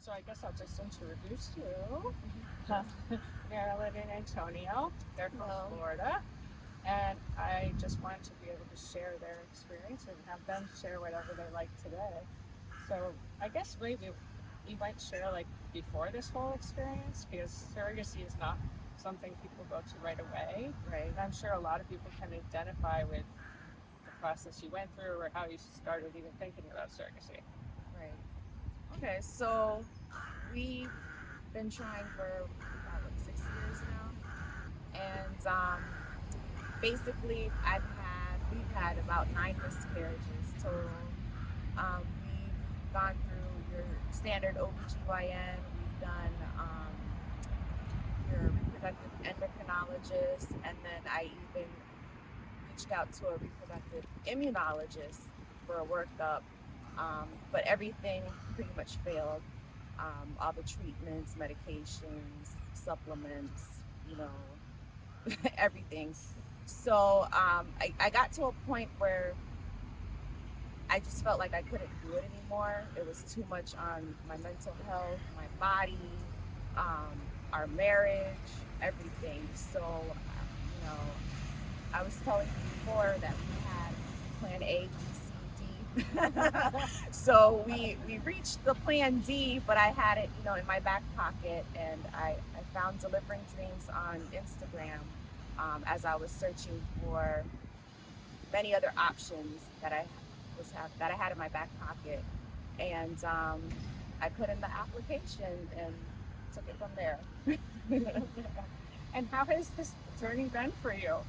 So I guess I'll just introduce you. Marilyn and Antonio. They're from Florida. And I just wanted to be able to share their experience and have them share whatever they like today. So I guess maybe you might share like before this whole experience, because surrogacy is not something people go to right away. Right. And I'm sure a lot of people can identify with the process you went through or how you started even thinking about surrogacy. Right. Okay, so we've been trying for about 6 years now, and basically we've had about 9 miscarriages total. We've gone through your standard OBGYN. We've done your reproductive endocrinologist, and then I even reached out to a reproductive immunologist for a workup, but everything pretty much failed. All the treatments, medications, supplements, everything. So I got to a point where I just felt like I couldn't do it anymore. It was too much on my mental health, my body, our marriage, everything. So, I was telling you before that we had plan A, B, C, D. So we reached the plan D, but I had it, in my back pocket, and I found Delivering Dreams on Instagram as I was searching for many other options that I had in my back pocket, and I put in the application and took it from there. And how has this journey been for you?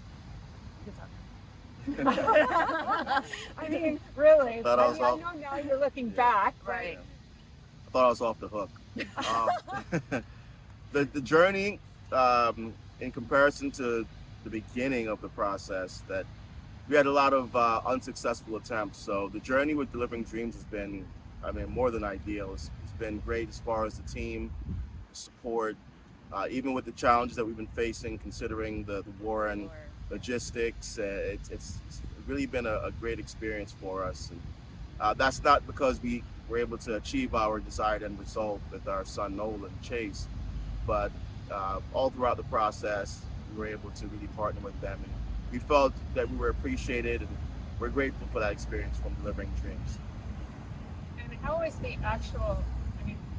I mean, really. I know now you're looking back, right? I thought I was off the hook. The journey, in comparison to the beginning of the process, that we had a lot of unsuccessful attempts. So the journey with Delivering Dreams has been, more than ideal. It's been great as far as the team, the support, even with the challenges that we've been facing, considering the war and logistics. It's really been a great experience for us. And that's not because we were able to achieve our desired end result with our son Nolan Chase, but all throughout the process, we were able to really partner with them. And we felt that we were appreciated, and we're grateful for that experience from Delivering Dreams. And how is the actual,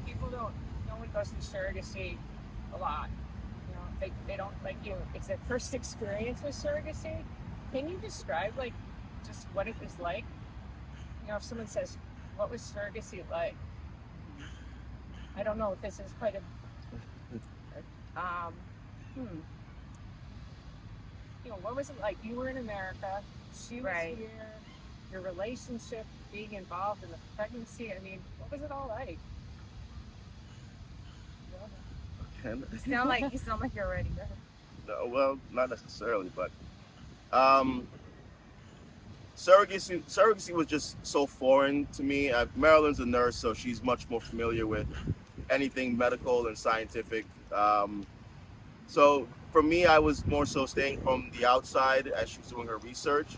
people no one goes through surrogacy a lot. They don't, it's their first experience with surrogacy. Can you describe, just what it was like? If someone says, what was surrogacy like? I don't know if this is quite a... what was it like? You were in America, she was here, your relationship, being involved in the pregnancy. What was it all like? You sound like you're ready. No, well, not necessarily, but surrogacy was just so foreign to me. Marilyn's a nurse, so she's much more familiar with anything medical and scientific. So for me, I was more so staying from the outside as she was doing her research,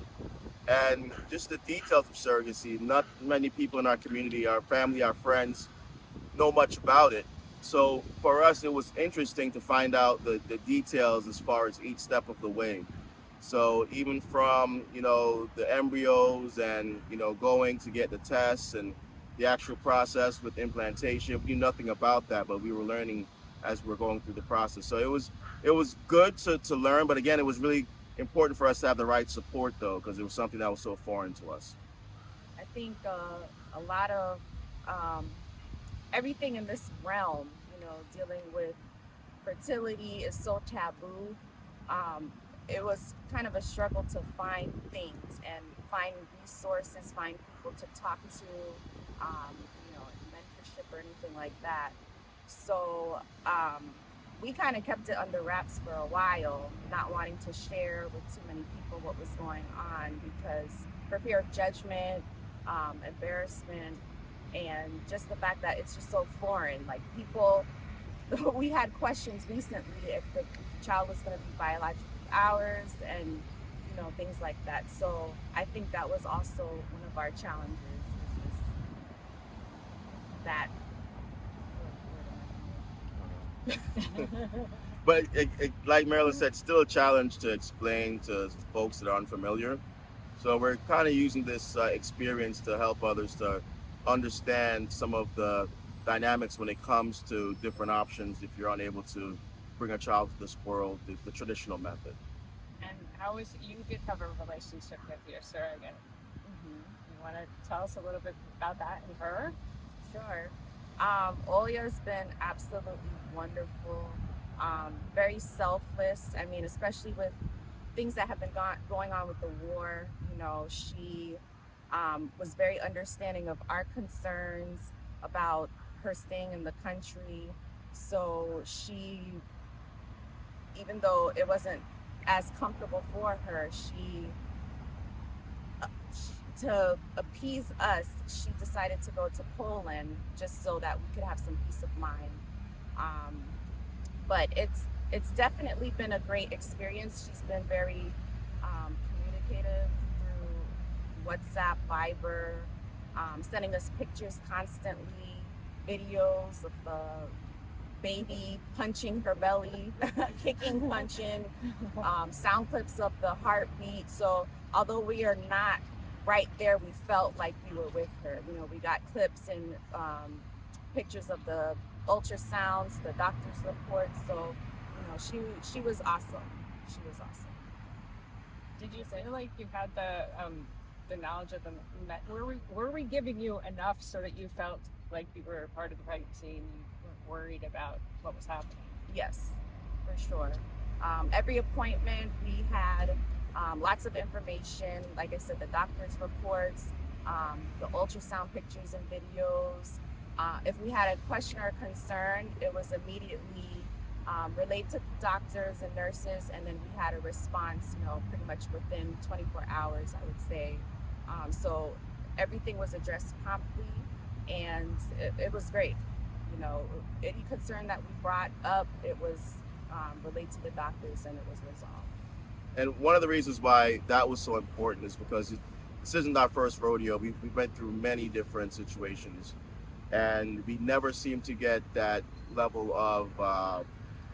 and just the details of surrogacy. Not many people in our community, our family, our friends, know much about it. So for us, it was interesting to find out the details as far as each step of the way. So even from, the embryos and, going to get the tests and the actual process with implantation, we knew nothing about that, but we were learning as we're going through the process. So it was good to learn, but again, it was really important for us to have the right support, though, because it was something that was so foreign to us. I think a lot of everything in this realm, dealing with fertility is so taboo. It was kind of a struggle to find things and find resources, find people to talk to, mentorship or anything like that. So we kind of kept it under wraps for a while, not wanting to share with too many people what was going on, because for fear of judgment, embarrassment, and just the fact that it's just so foreign. We had questions recently if the child was going to be biologically ours, and things like that. So I think that was also one of our challenges, is that But like Marilyn said, still a challenge to explain to folks that are unfamiliar. So we're kind of using this experience to help others to understand some of the dynamics when it comes to different options if you're unable to bring a child to this world the traditional method. And how is you did have a relationship with your surrogate? You want to tell us a little bit about that and her? Sure. Olia's been absolutely wonderful, very selfless. I mean, especially with things that have been going on with the war, you know, she was very understanding of our concerns about her staying in the country. So she, even though it wasn't as comfortable for her, to appease us, she decided to go to Poland just so that we could have some peace of mind. But it's definitely been a great experience. She's been very communicative through WhatsApp, Viber, sending us pictures constantly, videos of the baby punching her belly, kicking, punching, sound clips of the heartbeat. So although we are not right there, we felt like we were with her. You know, we got clips and pictures of the ultrasounds, the doctor's reports. So, you know, she was awesome. She was awesome. Did you feel like you had the knowledge of the met? Were we giving you enough so that you felt like you were a part of the pregnancy and you weren't worried about what was happening? Yes, for sure. Every appointment we had lots of information. Like I said, the doctor's reports, the ultrasound pictures and videos. If we had a question or concern, it was immediately relayed to doctors and nurses, and then we had a response, you know, pretty much within 24 hours, I would say. So everything was addressed promptly, and it was great. You know, any concern that we brought up, it was relayed to the doctors, and it was resolved. And one of the reasons why that was so important is because this isn't our first rodeo. We went through many different situations, and we never seemed to get that level of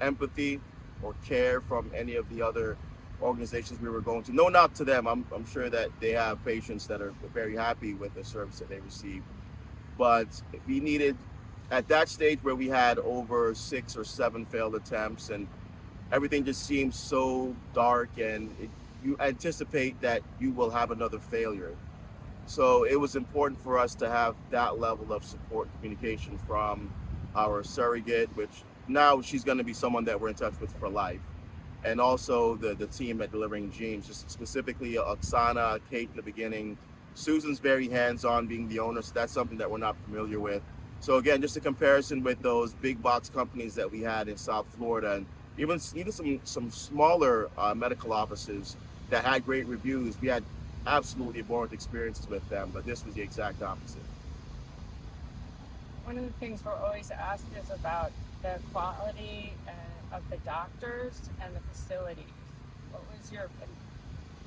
empathy or care from any of the other organizations we were going to. No knock to them. I'm sure that they have patients that are very happy with the service that they receive. But we needed, at that stage where we had over 6 or 7 failed attempts and everything just seems so dark, and you anticipate that you will have another failure. So it was important for us to have that level of support and communication from our surrogate, which now she's going to be someone that we're in touch with for life. And also the team at Delivering Dreams, just specifically Oksana, Kate in the beginning. Susan's very hands-on, being the owner, so that's something that we're not familiar with. So again, just a comparison with those big box companies that we had in South Florida, and even some smaller medical offices that had great reviews. We had absolutely abhorrent experiences with them, but this was the exact opposite. One of the things we're always asked is about the quality of the doctors and the facilities. What was your,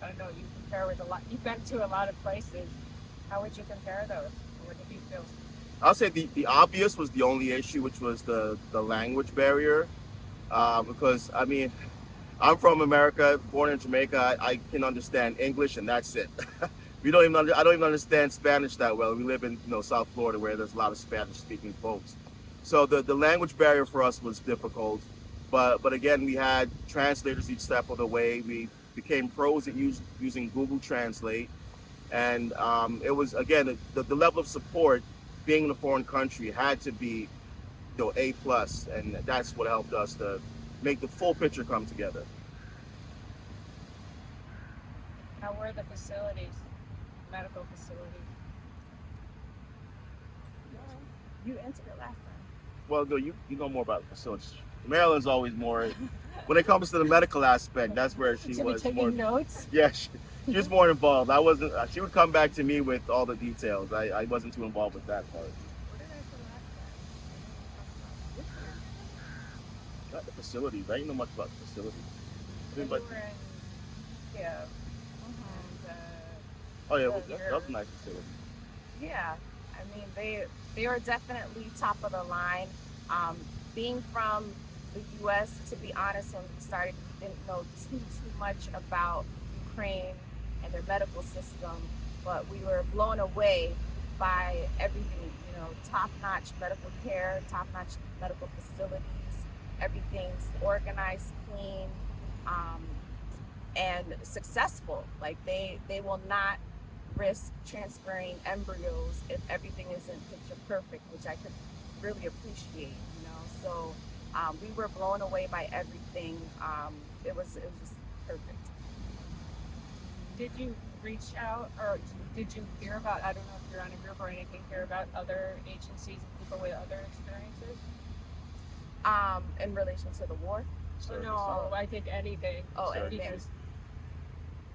I don't know, you compare with you've been to a lot of places. How would you compare those? What did you feel? I'll say the obvious was the only issue, which was the language barrier. Because, I mean, I'm from America, born in Jamaica. I can understand English, and that's it. I don't even understand Spanish that well. We live in South Florida, where there's a lot of Spanish-speaking folks. So the language barrier for us was difficult. But again, we had translators each step of the way. We became pros at using Google Translate. And it was, again, the level of support, being in a foreign country, had to be A+, and that's what helped us to make the full picture come together. How were the facilities, medical facilities? You answered it last time. Well, no, you know more about the facilities. Marilyn's always more, when it comes to the medical aspect, that's where she was taking more. Notes? Yeah, she was more involved. I wasn't. She would come back to me with all the details. I wasn't too involved with that part. What did I say last time? Not the facilities. I didn't know much about the facilities. You But, were in Kiev. oh yeah, that was a nice facility. Yeah, I mean they are definitely top of the line. Being from the U.S., to be honest, when we started, we didn't know too much about Ukraine and their medical system, but we were blown away by everything, top-notch medical care, top-notch medical facilities, everything's organized, clean, and successful. Like they will not risk transferring embryos if everything isn't picture perfect, which I could really appreciate, So we were blown away by everything. It was just perfect. Did you reach out, or did you hear about, I don't know if you're on a group or anything, hear about other agencies and people with other experiences? In relation to the war? No, I think anything. Oh, anything. Because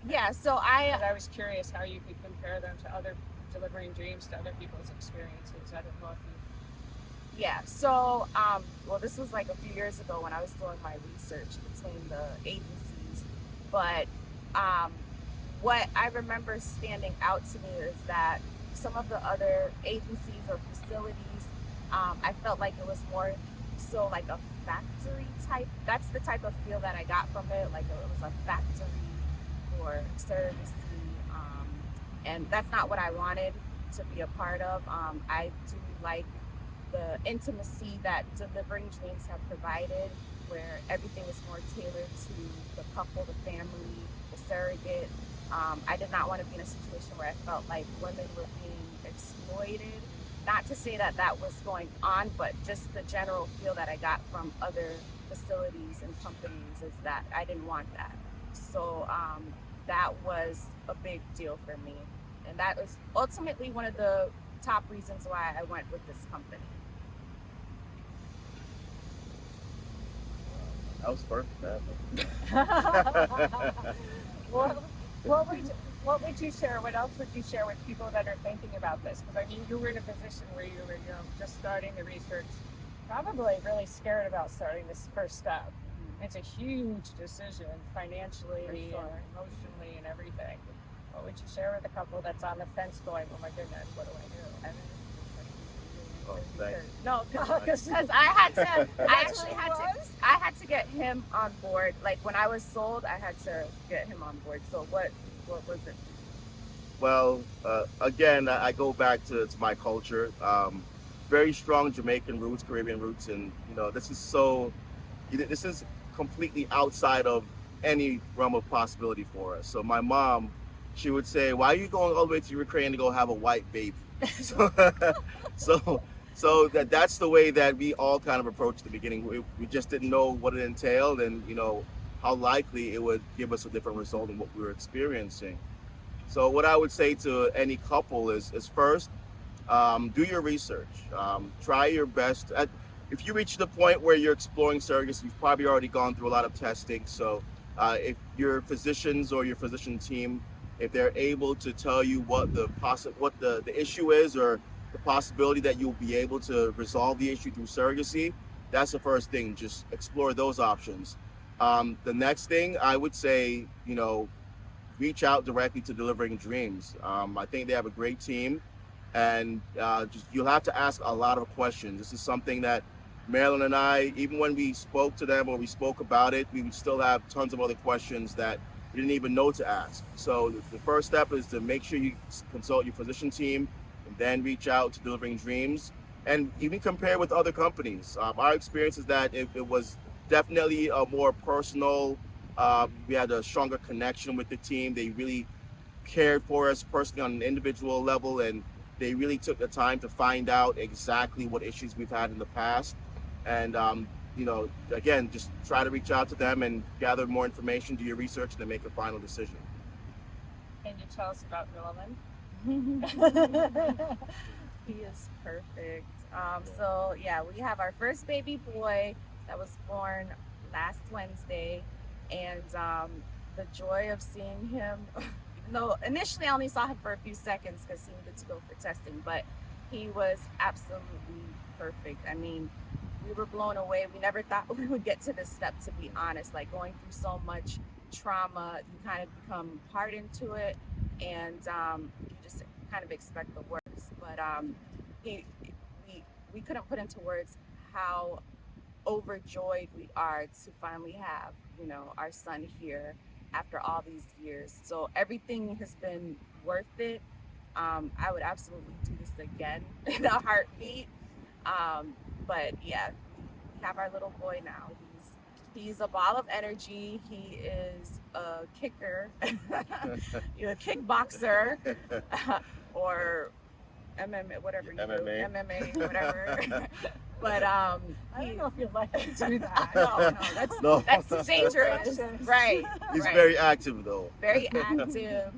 yeah, so I was curious how you could compare them to other Delivering Dreams, to other people's experiences. I don't know if you... Yeah, so, well, this was like a few years ago when I was doing my research between the agencies, but what I remember standing out to me is that some of the other agencies or facilities, I felt like it was more so like a factory type. That's the type of feel that I got from it, like it was a factory for surrogacy, and that's not what I wanted to be a part of. I do like the intimacy that Delivering Dreams have provided, where everything is more tailored to the couple, the family, the surrogate. I did not want to be in a situation where I felt like women were being exploited. Not to say that that was going on, but just the general feel that I got from other facilities and companies is that I didn't want that. So that was a big deal for me. And that was ultimately one of the top reasons why I went with this company. That was perfect, man. What would you share? What else would you share with people that are thinking about this? Because I mean, you were in a position where you were, just starting the research, probably really scared about starting this first step. It's a huge decision financially and emotionally and everything. What would you share with a couple that's on the fence going, oh my goodness, what do I do? And Oh, thanks. no, because I had to get him on board. Like when I was sold, I had to get him on board. So what was it? Well, again, I go back to my culture. Very strong Jamaican roots, Caribbean roots, and this is completely outside of any realm of possibility for us. So my mom, she would say, "Why are you going all the way to Ukraine to go have a white baby?" So that's the way that we all kind of approached the beginning. We just didn't know what it entailed, and how likely it would give us a different result than what we were experiencing. So what I would say to any couple is first, do your research. Try your best. If you reach the point where you're exploring surrogacy, you've probably already gone through a lot of testing. So if your physicians or your physician team, if they're able to tell you what the issue is, or the possibility that you'll be able to resolve the issue through surrogacy, that's the first thing. Just explore those options. The next thing I would say, reach out directly to Delivering Dreams. I think they have a great team, and you'll have to ask a lot of questions. This is something that Marilyn and I, even when we spoke to them or we spoke about it, we would still have tons of other questions that we didn't even know to ask. So the first step is to make sure you consult your physician team, and then reach out to Delivering Dreams, and even compare with other companies. Our experience is that it was definitely a more personal. We had a stronger connection with the team. They really cared for us personally on an individual level, and they really took the time to find out exactly what issues we've had in the past. And again, just try to reach out to them and gather more information, do your research, and then make a final decision. Can you tell us about Roland? He is perfect. So yeah, we have our first baby boy that was born last Wednesday, and the joy of seeing him, even though initially I only saw him for a few seconds because he needed to go for testing, but he was absolutely perfect. I mean, we were blown away. We never thought we would get to this step, to be honest. Like going through so much trauma, you kind of become hardened to it, and you just kind of expect the worst. But we couldn't put into words how overjoyed we are to finally have, you know, our son here after all these years. So everything has been worth it. I would absolutely do this again in a heartbeat. But yeah, we have our little boy now. He's a ball of energy. He is a kicker, you're a kickboxer, or MMA, whatever you do, MMA, whatever. But I don't know if you'd like to do that. No, that's too dangerous. Right. He's right. very active though. Very active.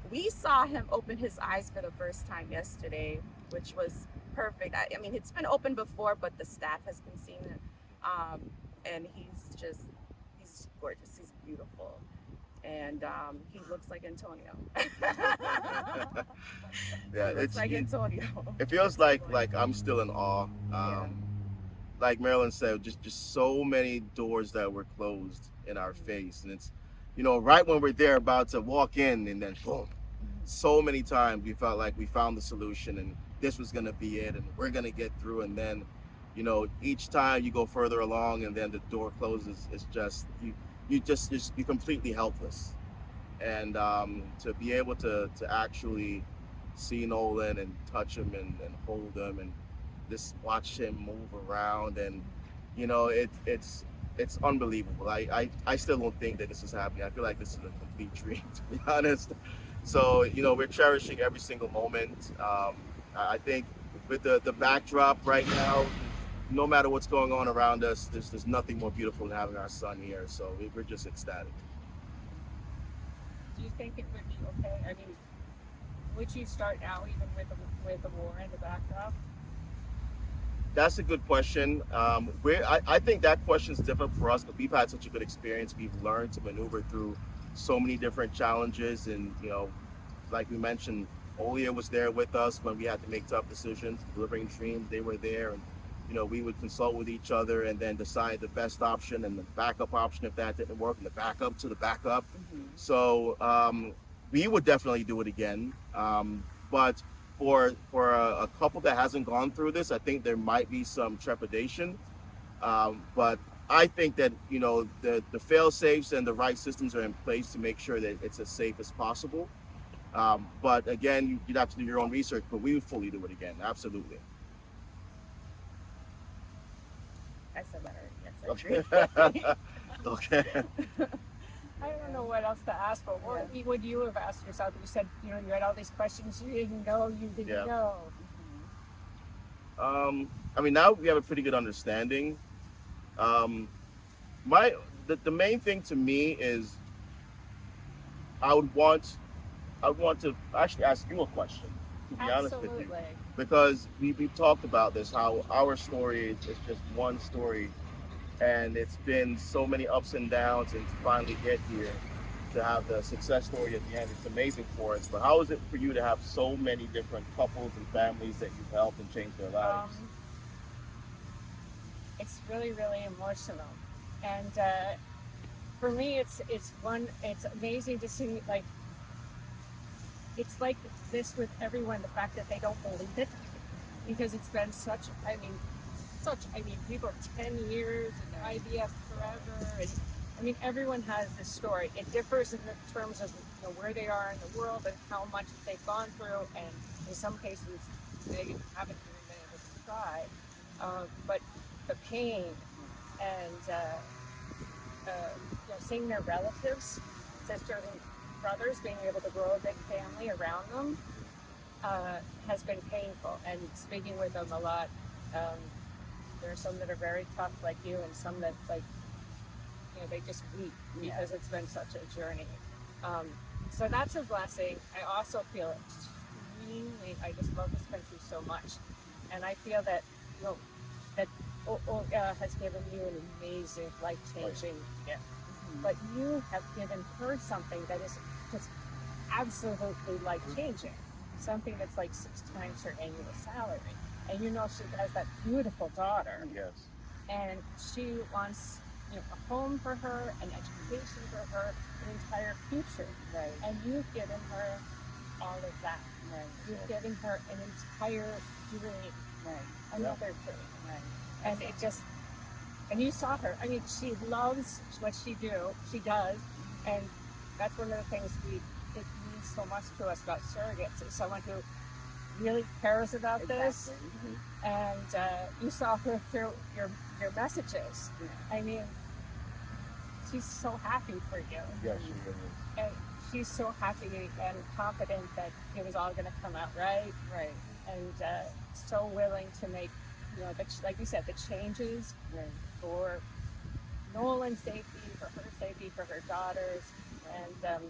We saw him open his eyes for the first time yesterday, which was perfect. I mean, it's been open before, but the staff has been seeing it. And he's gorgeous. He's beautiful. And he looks like Antonio. Yeah, he looks like Antonio. It feels like I'm still in awe. Like Marilyn said, just so many doors that were closed in our face, and it's, you know, right when we're there about to walk in, and then boom. So many times we felt like we found the solution, and this was gonna be it, and we're gonna get through, and then, you know, each time you go further along, and then the door closes. It's just you're completely helpless, and to be able to actually see Nolan and touch him and hold him and just watch him move around, and you know, it's unbelievable. I still don't think that this is happening. I feel like this is a complete dream, to be honest. So, you know, we're cherishing every single moment. I think with the backdrop right now, no matter what's going on around us, there's nothing more beautiful than having our son here. So we're just ecstatic. Do you think it would be okay? I mean, would you start now even with the war in the backdrop? That's a good question. I think that question is different for us, but we've had such a good experience. We've learned to maneuver through so many different challenges, and you know, like we mentioned, Olia was there with us when we had to make tough decisions. Delivering Dreams, they were there, and you know, we would consult with each other and then decide the best option and the backup option if that didn't work, and the backup to the backup. So we would definitely do it again, but for a couple that hasn't gone through this, I think there might be some trepidation, but I think that, you know, the fail safes and the right systems are in place to make sure that it's as safe as possible. But again, you'd have to do your own research, but we would fully do it again. Absolutely. I said that already. Yes, I agree. Okay. I don't know what else to ask, but what would you have asked yourself? You said, you know, you had all these questions you didn't know. I mean, now we have a pretty good understanding. The main thing to me is I would want to actually ask you a question, to be honest with you, because we've talked about this, how our story is just one story, and it's been so many ups and downs, and to finally get here, to have the success story at the end, it's amazing for us. But how is it for you to have so many different couples and families that you've helped and changed their lives? It's really, really emotional, and for me, it's amazing to see, like, it's like this with everyone, the fact that they don't believe it, because it's been such, I mean, people 10 years and IVF forever, and I mean, everyone has this story. It differs in terms of, you know, where they are in the world and how much they've gone through, and in some cases they haven't even been able to try. But the pain and you know, seeing their relatives, sisters and brothers, being able to grow a big family around them has been painful. And speaking with them a lot, there are some that are very tough like you, and some that, like, you know, they just weep because it's been such a journey. So that's a blessing. I also feel extremely, I just love this country so much, and I feel that, you know, that Olga has given you an amazing, life-changing gift. But you have given her something that is just absolutely life-changing, something that's like 6 times her annual salary. And you know, she has that beautiful daughter. Yes. And she wants, you know, a home for her, an education for her, an entire future. Right. And you've given her all of that. Right. You've given her an entire dream. Right. Another dream. Right. And it just, And you saw her. I mean, she loves what she does, and that's one of the things it means so much to us about surrogates. Is someone who really cares about this, and you saw her through your messages. I mean, she's so happy for you. Yes, she is. And she's so happy and confident that it was all going to come out right. Right. And so willing to make, like you said, the changes for Nolan's safety, for her safety, for her daughters. And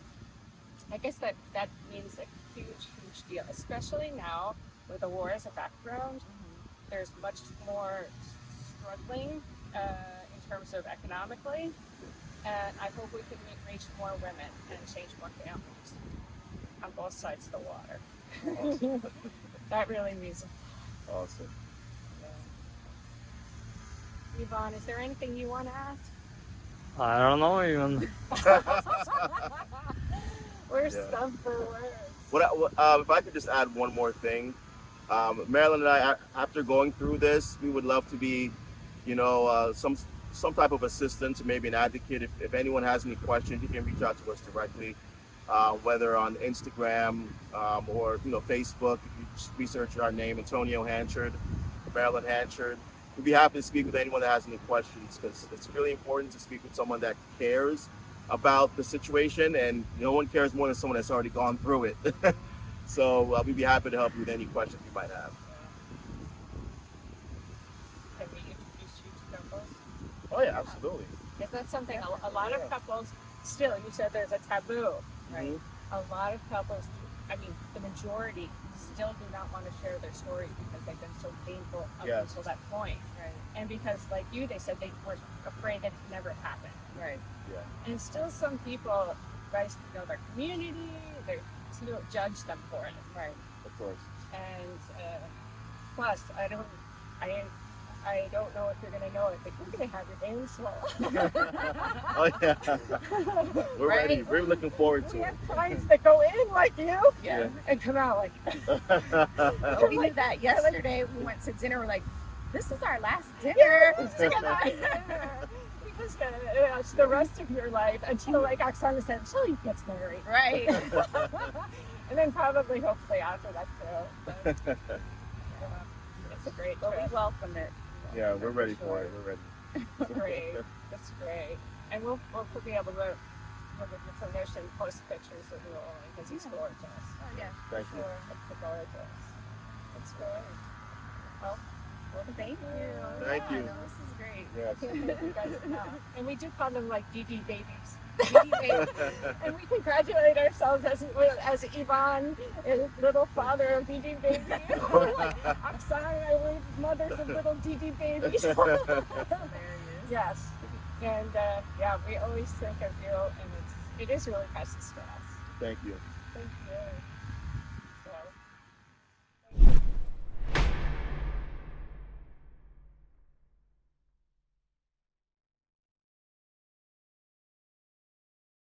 I guess that means a huge, huge deal, especially now with the war as a background. There's much more struggling in terms of economically. And I hope we can reach more women and change more families on both sides of the water. Awesome. That really means. Awesome. Yvonne, is there anything you want to ask? I don't know even. We're stumped for words. If I could just add one more thing, Marilyn and I, after going through this, we would love to be, some type of assistance, maybe an advocate. If anyone has any questions, you can reach out to us directly, whether on Instagram or Facebook. If you just research our name, Antonio Hanchard, Marilyn Hanchard. We'd be happy to speak with anyone that has any questions, because it's really important to speak with someone that cares about the situation, and no one cares more than someone that's already gone through it. So we'd be happy to help you with any questions you might have. Can we introduce you to couples? Oh yeah, absolutely. If that's something a lot of couples still, you said there's a taboo, right? Mm-hmm. A lot of couples, I mean, the majority still do not want to share their stories because they've been so painful up until that point. Right. And because, like you, they said they were afraid that it never happened. Right. Yeah. And still some people, guys, their community, they still judge them for it. Right. Of course. And plus, I don't know if you're going to know it, but you're going to have your name swallowed. Oh yeah. We're ready. We're looking forward to We it. have clients that go in like you Yeah. and come out like Oh, we did that yesterday. We went to dinner. We're like, this is our last dinner together. because it's the rest of your life until, like Oksana said, until he gets married. Right. And then probably, hopefully, after that too. But, it's a great But trip. we welcome it. Yeah, we're ready for it. We're ready. It's great. It's great. And we'll be able to, with your permission, post pictures of Nolan because he's gorgeous. Oh, yeah. Thank you. It's gorgeous. It's great. Well, Thank you. Thank you. No, this is great. Yes. you guys know. And we do call them like DD babies. DD babies. And we congratulate ourselves as Yvonne, little father of DD baby. Like Oksana, we're mothers of little DD babies. Yes. And we always think of you, and it is really precious to us. Thank you. Thank you.